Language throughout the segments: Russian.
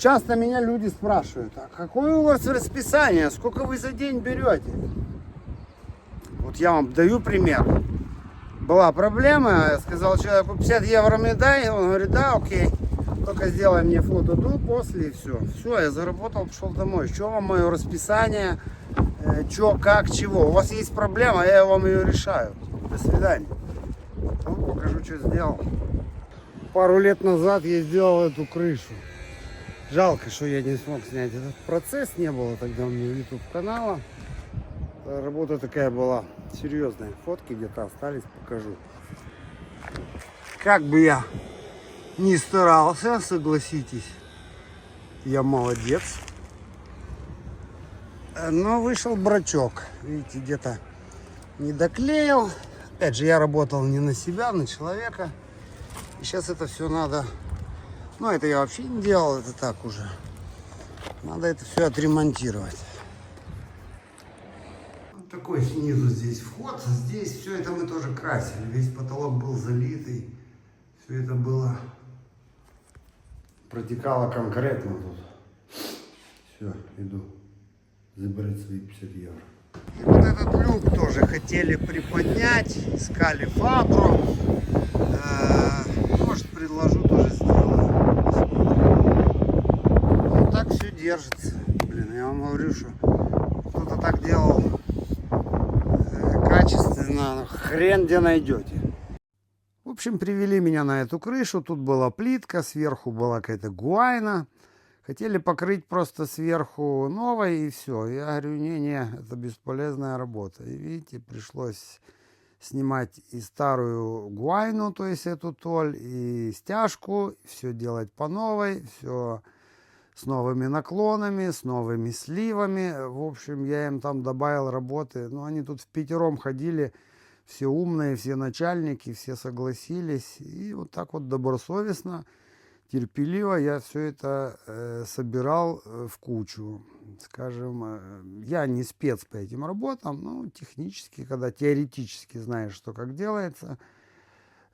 часто меня люди спрашивают, а какое у вас расписание, сколько вы за день берете? Вот я вам даю пример. Была проблема, я сказал человеку 50 евро мне дай, он говорит, да, окей, только сделай мне фото до, после и все. Все, я заработал, пошел домой. Что вам мое расписание, что, как, чего? У вас есть проблема, я вам ее решаю. До свидания. Вот покажу, что сделал. Пару лет назад я сделал эту крышу. Жалко, что я не смог снять этот процесс, не было тогда у меня YouTube канала. Работа такая была серьезная. Фотки где-то остались, покажу. Как бы я ни старался, согласитесь, я молодец. Но вышел брачок. Видите, где-то не доклеил. Опять же, я работал не на себя, а на человека. И сейчас это все надо... Ну, это я вообще не делал, это так уже. Надо это все отремонтировать. Вот такой снизу здесь вход. Здесь все это мы тоже красили. Весь потолок был залитый. Все это было... Протекало конкретно тут. Все, иду забрать свои 50 евро. И вот этот люк тоже хотели приподнять. Искали фабру. Может, предложу тоже сделать. Ну, так все держится. Блин, я вам говорю, что кто-то так делал качественно. Хрен где найдете. В общем, привели меня на эту крышу. Тут была плитка, сверху была какая-то гуайна. Хотели покрыть просто сверху новой и все. Я говорю, не, это бесполезная работа. И видите, пришлось снимать и старую гуайну, то есть эту толь, и стяжку, все делать по новой, все с новыми наклонами, с новыми сливами. В общем, я им там добавил работы. Ну, они тут впятером ходили, все умные, все начальники, все согласились. И вот так вот добросовестно, терпеливо я все это собирал в кучу. Скажем, я не спец по этим работам, но технически, когда теоретически знаешь, что как делается,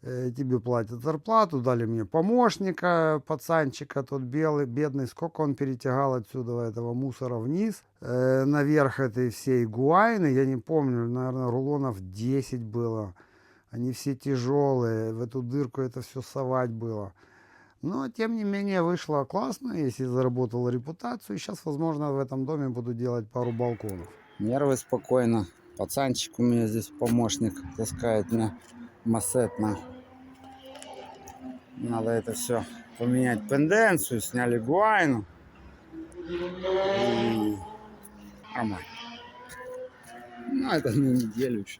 тебе платят зарплату, дали мне помощника, пацанчика, тот белый, бедный, сколько он перетягал отсюда этого мусора вниз, наверх этой всей гуайны, я не помню, наверное, рулонов 10 было, они все тяжелые, в эту дырку это все совать было. Но, тем не менее, вышло классно, если заработал репутацию. Сейчас, возможно, в этом доме буду делать пару балконов. Нервы спокойно. Пацанчик у меня здесь помощник таскает мне массетно. Надо это все поменять пенденцию. Сняли гуайну. И... нормально. Ну, это на неделю еще.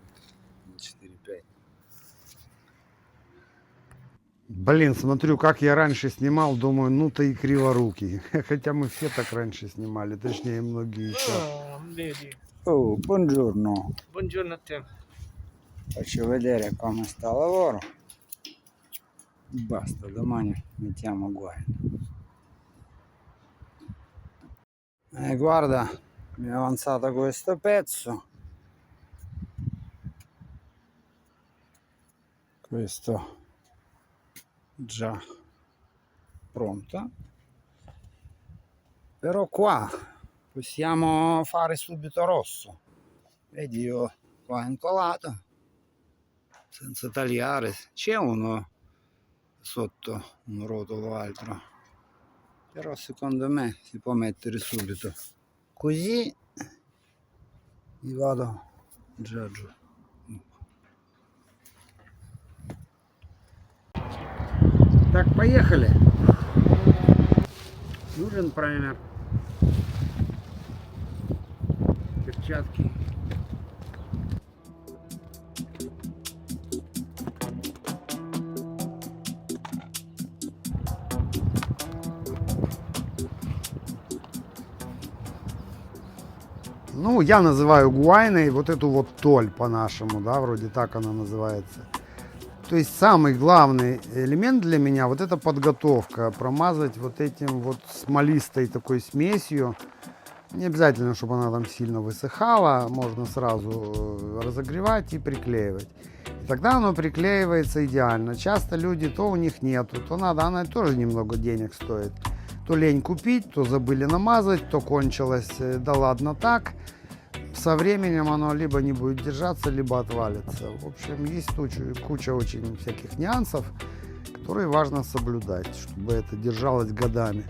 4-5. Блин, смотрю, как я раньше снимал, думаю, ну ты и криворукий. Хотя мы все так раньше снимали, точнее многие еще. Vedi. Oh, buongiorno. Buongiorno a te. Faccio vedere come sta il lavoro. Basta, domani mettiamo guai. Guarda, mi è avanzato questo pezzo. Questo già pronta, però qua possiamo fare subito rosso. Vedi, io qua incollato senza tagliare, c'è uno sotto, un rotolo o altro, però secondo me si può mettere subito così. Mi vado già giù. Так, поехали. Нужен праймер. Перчатки. Ну, я называю гуайной вот эту вот толь по-нашему, да, вроде так она называется. То есть самый главный элемент для меня вот это подготовка, промазать вот этим вот смолистой такой смесью. Не обязательно, чтобы она там сильно высыхала, можно сразу разогревать и приклеивать. И тогда оно приклеивается идеально. Часто люди, то у них нету, то надо, она тоже немного денег стоит. То лень купить, то забыли намазать, то кончилось, да ладно так. Со временем оно либо не будет держаться, либо отвалится. В общем, есть куча очень всяких нюансов, которые важно соблюдать, чтобы это держалось годами.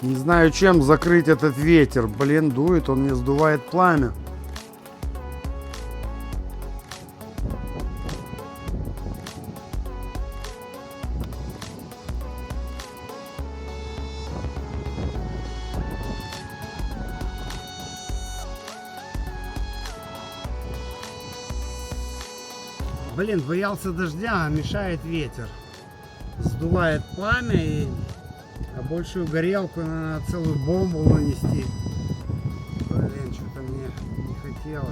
Не знаю, чем закрыть этот ветер. Блин, дует, он мне сдувает пламя. Блин, боялся дождя, а мешает ветер. Сдувает пламя, а большую горелку надо целую бомбу нанести. Блин, что-то мне не хотелось.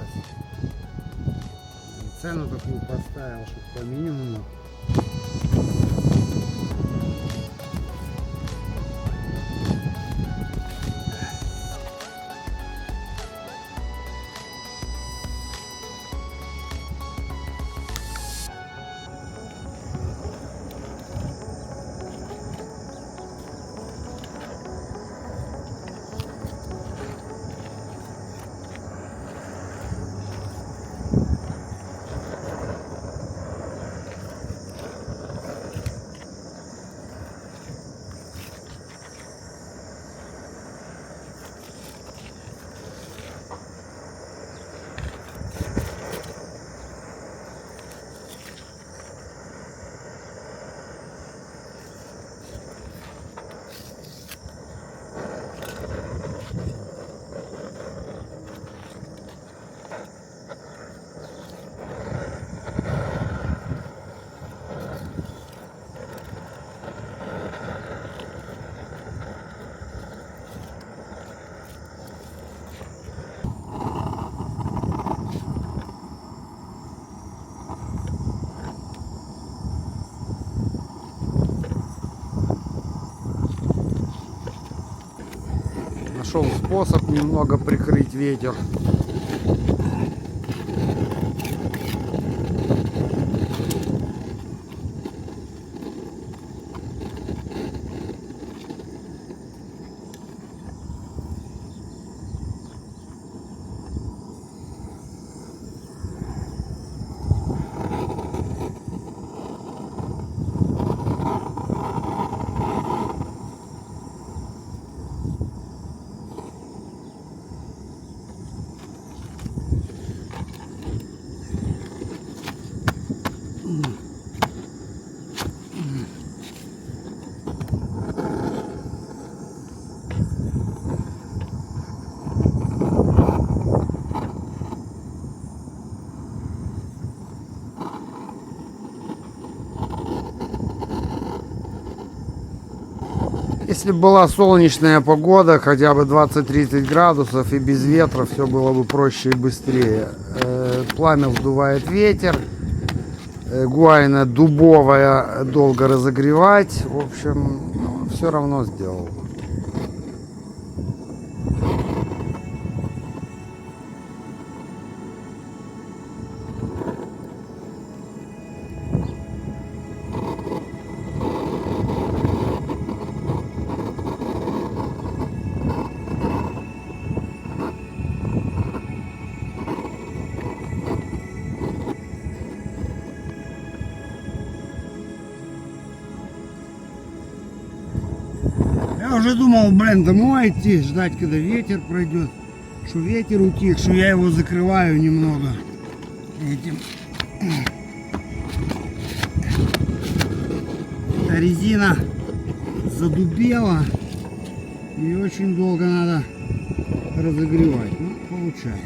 Цену такую поставил, чтобы по минимуму. нашел способ немного прикрыть ветер. Если бы была солнечная погода, хотя бы 20-30 градусов и без ветра, все было бы проще и быстрее. Пламя вдувает ветер, гуайна дубовая, долго разогревать. В общем, все равно сделал. Я уже думал, блин, домой идти, ждать, когда ветер пройдет. Что ветер утих, что я его закрываю немного этим. Эта резина задубела и очень долго надо разогревать. Ну, получается.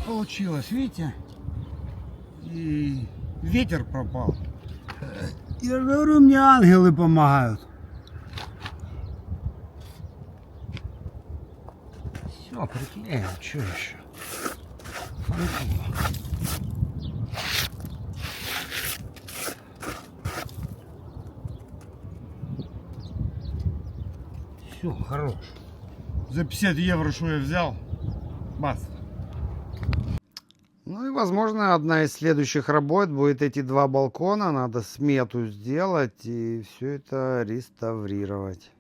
Получилось, видите? И ветер пропал. Я говорю, мне ангелы помогают. Все, приклеим, что еще? Все, хорош. За 50 евро, что я взял, бас. Ну и, возможно, одна из следующих работ будет эти два балкона. Надо смету сделать и все это реставрировать.